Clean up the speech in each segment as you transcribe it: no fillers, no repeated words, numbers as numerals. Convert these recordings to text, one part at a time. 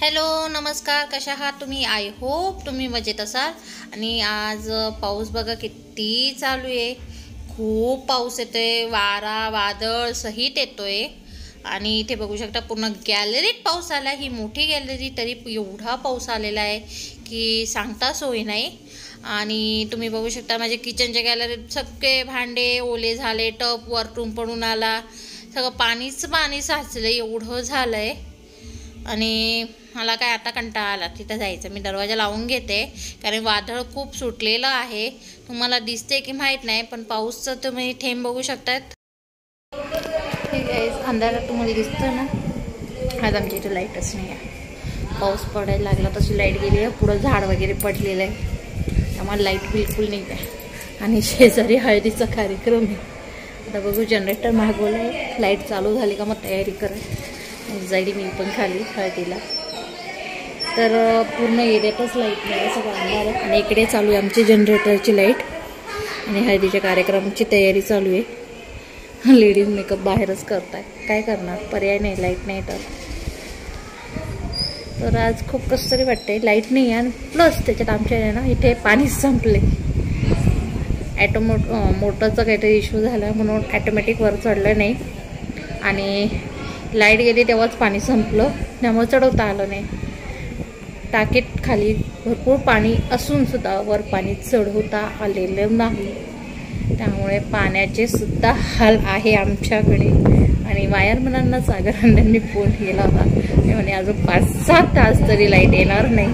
Hello नमस्कार, कशा आहात तुम्ही? आय होप तुम्ही मजेत असाल. आणि आज पाऊस बघा किती चालू आहे. खूप पाऊस येतोय, वारा वादळ सहित येतोय. आणि इथे बघू शकता पूर्ण गॅलरीत पाऊस आला. ही मोठी गॅलरी तरी एवढा पाऊस आलेला आहे की सांगता सोय नाही. आणि तुम्ही बघू शकता माझ्या किचनच्या गॅलरीत सगळे भांडे ओले झाले, टप वरतून पडून आला, सगळं पाणीच पाणी साचलं, एवढं झालं आहे. आणि मला काय आता कंटाळा आला तिथं जायचं. मी दरवाजा लावून घेते कारण वादळ खूप सुटलेलं आहे. तुम्हाला दिसते की माहीत नाही, पण पाऊसचं तुम्ही थेंब बघू शकतात. ठीक आहे, अंधारात तुम्हाला दिसतं ना. आज आमच्या इथे लाईटच नाही आहे. पाऊस पडायला लागला तशी लाईट गेली आहे. पुढं झाड वगैरे पडलेलं आहे, त्यामुळे लाईट बिलकुल नाही आहे. आणि शेजारी हळदीचा कार्यक्रम आहे. आता बघू, जनरेटर मागवलं आहे. लाईट चालू झाली का मग तयारी करत जाईल मी पण खाली हळदीला. तर पूर्ण एरियातच लाईट नाही, सगळं अंधार आहे. आणि इकडे चालू आहे आमची जनरेटरची लाईट आणि हळदीच्या कार्यक्रमाची तयारी चालू आहे. लेडीज मेकअप बाहेरच करताय, काय करणार, पर्याय नाही, लाईट नाही. तर आज खूप कसं तरी वाटतंय, लाईट नाही आहे. आणि प्लस त्याच्यात आमच्या आहे ना इथे पाणी संपले. मोटरचा काहीतरी इश्यू झाला म्हणून ॲटोमॅटिक वर चढलं नाही. आणि लाईट गेली तेव्हाच पाणी संपलं, त्यामुळे चढवता आलं नाही. टाकीत खाली भरपूर पाणी असून सुद्धा वर पाणी चढवता आलेलं नाही. त्यामुळे पाण्याचे सुद्धा हाल आहे आमच्याकडे. आणि वायरमॅनांना सागरांनी फोन केला होता, म्हणे अजून 5-6 तास तरी लाईट येणार नाही.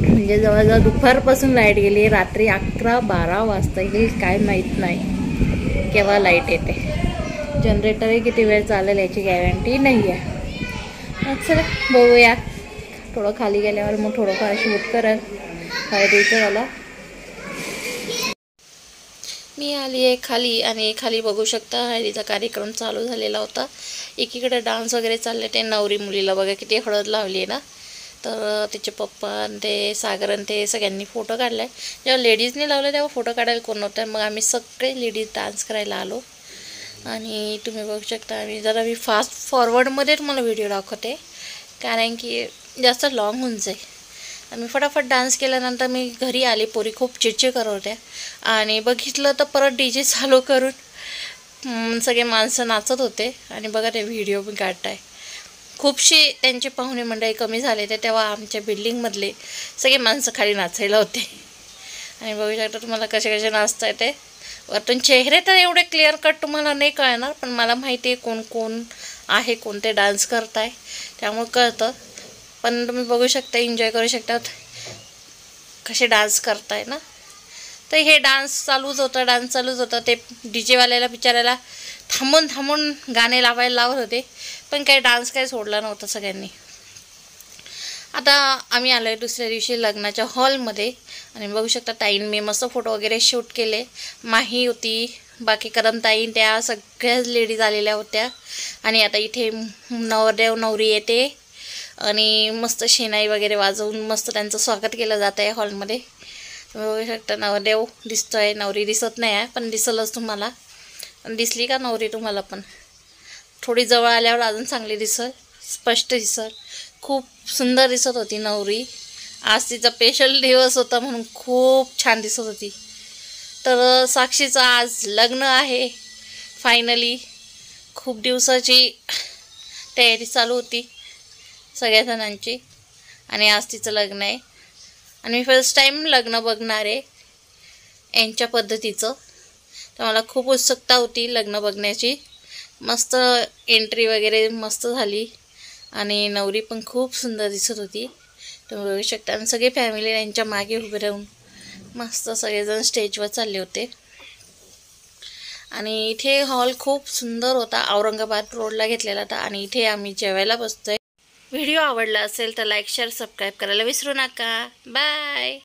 म्हणजे जवळजवळ दुपारपासून लाईट गेली, रात्री 11-12 वाजता येईल काय माहीत नाही केव्हा लाईट येते. जनरेटरही किती वेळ चालेल याची गॅरंटी नाही आहे. चला बघूया, थोडं खाली गेल्यावर मग थोडंफार शूट करेल हळदीचं मला. मी आली आहे खाली आणि खाली बघू शकता हळदीचा कार्यक्रम चालू झालेला होता. एकीकडे डान्स वगैरे चालले. ते नवरी मुलीला बघा किती हळद लावली आहे ना. तर तिचे पप्पा आणि ते सागरन ते सगळ्यांनी फोटो काढला आहे. जेव्हा लेडीजने लावलं तेव्हा फोटो काढायला कोण नव्हतं, मग आम्ही सगळे लेडीज डान्स करायला आलो. आणि तुम्ही बघू शकता, मी फास्ट फॉरवर्डमध्ये तुम्हाला व्हिडिओ दाखवते कारण की जास्त लॉंग होऊन जाईल. आणि फटाफट डान्स केल्यानंतर मी घरी आले. पोरी खूप चिडचिड करत होत्या आणि बघितलं तर परत DJ चालू करून सगळे माणसं नाचत होते. आणि बघा ते व्हिडिओ पण काढताय. खूपशी त्यांचे पाहुणे मंडळी कमी झाले ते, तेव्हा आमच्या बिल्डिंगमधले सगळे माणसं खाली नाचायला होते. आणि बघू शकता तुम्हाला कसे कसे नाचताय ते. वरतून चेहरे तर एवढे क्लिअर कट तुम्हाला नाही कळणार, पण मला माहिती आहे कोण कोण आहे, कोणते डान्स करताय, त्यामुळे कळतं. पण तुम्ही बघू शकता, एन्जॉय करू शकता कसे डान्स करताय ना. तर हे डान्स चालूच होतं. ते DJवाल्याला बिचारायला थांबून गाणे लावायला लावत होते, पण काही डान्स काही सोडला नव्हता सगळ्यांनी. आता आम्ही आलो आहे दुसऱ्या दिवशी लग्नाच्या हॉलमध्ये. आणि बघू शकता ताईन मी मस्त फोटो वगैरे शूट केले. माही होती, बाकी करमताई, त्या सगळ्याच लेडीज आलेल्या होत्या. आणि आता इथे नवरदेव नवरी येते आणि मस्त शेणाई वगैरे वाजवून मस्त त्यांचं स्वागत केलं जात आहे हॉलमध्ये. तुम्ही बघू शकता नवरदेव दिसतोय, नवरी दिसत नाही आहे पण दिसलंच तुम्हाला. दिसली का नवरी तुम्हाला पण? थोडी जवळ आल्यावर अजून चांगली दिसल, स्पष्ट दिसल. खूप सुंदर दिसत होती नवरी. आज तिचा स्पेशल दिवस होता म्हणून खूप छान दिसत होती. तर साक्षीचं आज लग्न आहे फायनली. खूप दिवसाची तयारी चालू होती सगळ्या जणांची आणि आज तिचं लग्न आहे. आणि मी फर्स्ट टाईम लग्न बघणार आहे यांच्या पद्धतीचं, तर मला खूप उत्सुकता होती लग्न बघण्याची. मस्त एंट्री वगैरे मस्त झाली आणि नवरी पण खूप सुंदर दिसत होती. तुम्ही बघू शकता. आणि सगळे फॅमिली यांच्या मागे उभे राहून मस्त सगळेजण स्टेजवर चालले होते. आणि इथे हॉल खूप सुंदर होता, औरंगाबाद रोडला घेतलेला होता. आणि इथे आम्ही जेवायला बसतोय. व्हिडिओ आवडला असेल तर लाईक शेअर सबस्क्राईब करायला विसरू नका. बाय.